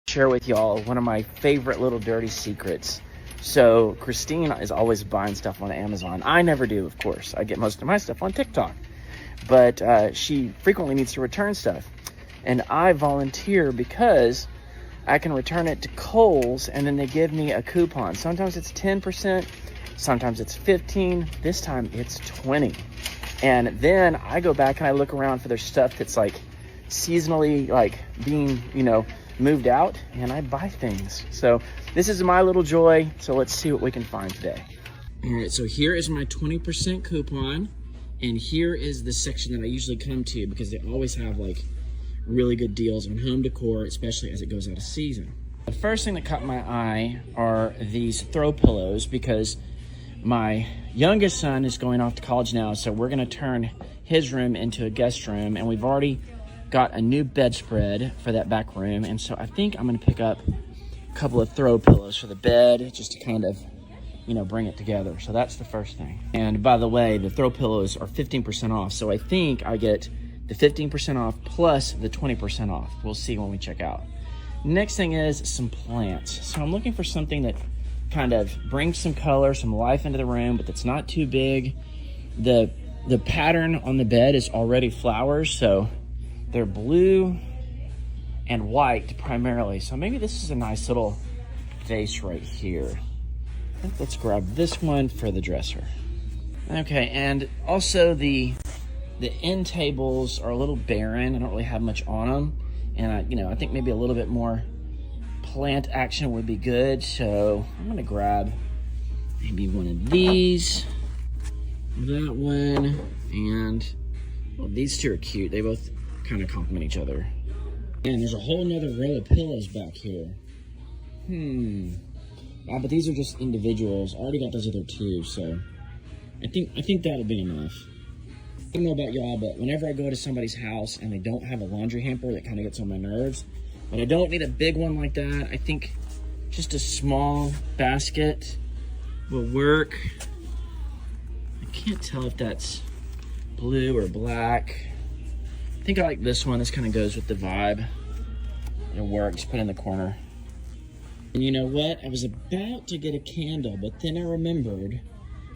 Share with y'all one of my favorite little dirty secrets. So Christine is always buying stuff on Amazon. I never do, of course. I get most of my stuff on TikTok, but she frequently needs to return stuff, and I volunteer because I can return it to Kohl's, and then they give me a coupon. Sometimes it's 10%, sometimes it's 15. This time it's 20. And then I go back and I look around for their stuff that's like seasonally like being, moved out, and I buy things. So this is my little joy. So let's see what we can find today. All right, so here is my 20% coupon, and here is the section that I usually come to because they always have like really good deals on home decor, especially as it goes out of season. The first thing that caught my eye are these throw pillows because my youngest son is going off to college now, so we're gonna turn his room into a guest room, and we've already got a new bedspread for that back room, and so I think I'm gonna pick up a couple of throw pillows for the bed just to kind of, bring it together. So that's the first thing. And by the way, the throw pillows are 15% off, so I think I get the 15% off plus the 20% off. We'll see when we check out. Next thing is some plants. So I'm looking for something that kind of brings some color, some life into the room, but that's not too big. The pattern on the bed is already flowers, so they're blue and white primarily. So maybe this is a nice little vase right here. I think let's grab this one for the dresser. Okay, and also the end tables are a little barren. I don't really have much on them. And I think maybe a little bit more plant action would be good. So I'm gonna grab maybe one of these, that one, and well, these two are cute. They both kind of complement each other. And there's a whole nother row of pillows back here. But these are just individuals. I already got those other two, so I think that'll be enough. I don't know about y'all, but whenever I go to somebody's house and they don't have a laundry hamper, that kind of gets on my nerves. But I don't need a big one like that. I think just a small basket will work. I can't tell if that's blue or black. I think I like this one. This kind of goes with the vibe. It'll work. Just put it in the corner. And you know what? I was about to get a candle, but then I remembered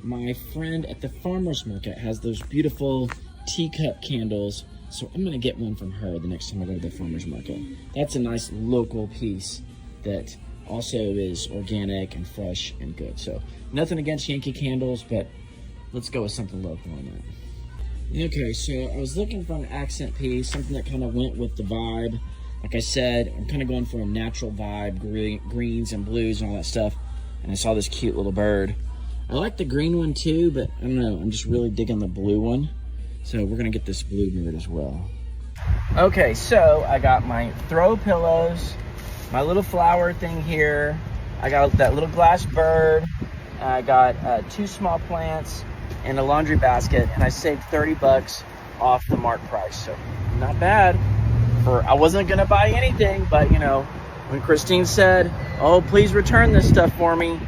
my friend at the farmer's market has those beautiful teacup candles, so I'm gonna get one from her the next time I go to the farmer's market. That's a nice local piece that also is organic and fresh and good. So nothing against Yankee candles, but let's go with something local on that. Okay, so I was looking for an accent piece, something that kind of went with the vibe. Like I said, I'm kind of going for a natural vibe, greens and blues and all that stuff, and I saw this cute little bird. I like the green one too, but I don't know, I'm just really digging the blue one. So we're gonna get this blue bird as well. Okay, so I got my throw pillows, my little flower thing here. I got that little glass bird. I got 2 small plants and a laundry basket, and I saved $30 off the mark price. So not bad. I wasn't gonna buy anything, but when Christine said, "Oh, please return this stuff for me,"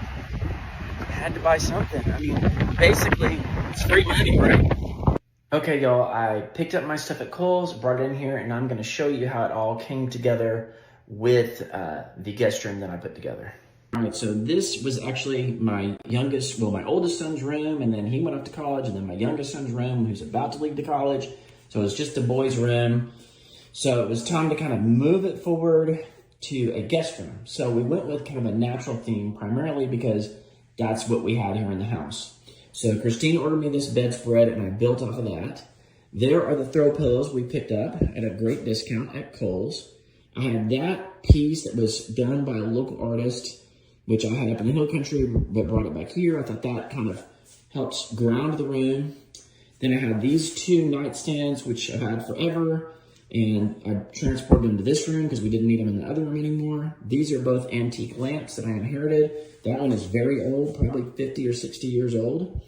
had to buy something. I mean, basically, it's free money, right? Okay, y'all, I picked up my stuff at Kohl's, brought it in here, and I'm gonna show you how it all came together with the guest room that I put together. All right, so this was actually my oldest son's room, and then he went off to college, and then my youngest son's room, who's about to leave to college. So it was just a boys' room. So it was time to kind of move it forward to a guest room. So we went with kind of a natural theme, primarily because that's what we had here in the house. So Christine ordered me this bedspread, and I built off of that. There are the throw pillows we picked up at a great discount at Kohl's. I had that piece that was done by a local artist, which I had up in the hill country, but brought it back here. I thought that kind of helps ground the room. Then I had these 2 nightstands, which I've had forever, and I transported them to this room because we didn't need them in the other room anymore. These are both antique lamps that I inherited. That one is very old, probably 50 or 60 years old.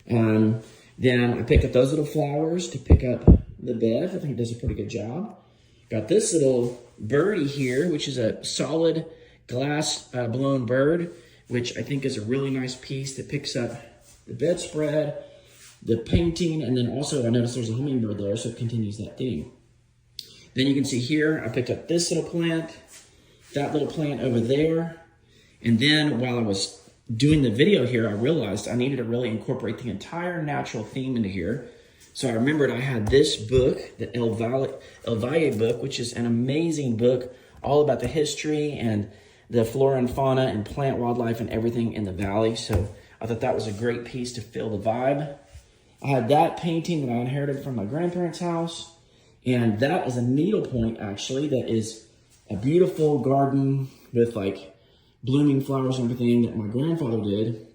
Then I picked up those little flowers to pick up the bed. I think it does a pretty good job. Got this little birdie here, which is a solid glass blown bird, which I think is a really nice piece that picks up the bedspread, the painting, and then also I noticed there's a hummingbird there, so it continues that theme. Then you can see here, I picked up this little plant that little plant over there. And then while I was doing the video here, I realized I needed to really incorporate the entire natural theme into here. So I remembered I had this book, the El Valle book, which is an amazing book all about the history and the flora and fauna and plant wildlife and everything in the valley. So I thought that was a great piece to fill the vibe. I had that painting that I inherited from my grandparents' house. And that is a needlepoint, actually, that is a beautiful garden with like blooming flowers and everything that my grandfather did.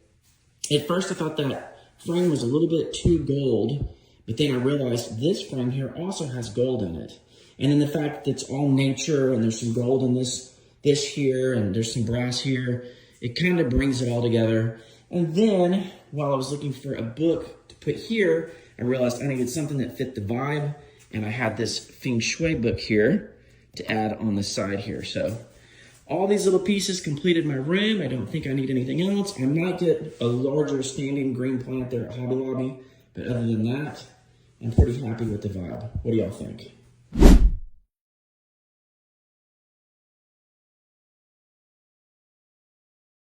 At first, I thought that frame was a little bit too gold, but then I realized this frame here also has gold in it. And then the fact that it's all nature and there's some gold in this here and there's some brass here, it kind of brings it all together. And then while I was looking for a book to put here, I realized I needed something that fit the vibe. And I had this feng shui book here to add on the side here. So all these little pieces completed my room. I don't think I need anything else. I might get a larger standing green plant there at Hobby Lobby. But other than that, I'm pretty happy with the vibe. What do y'all think?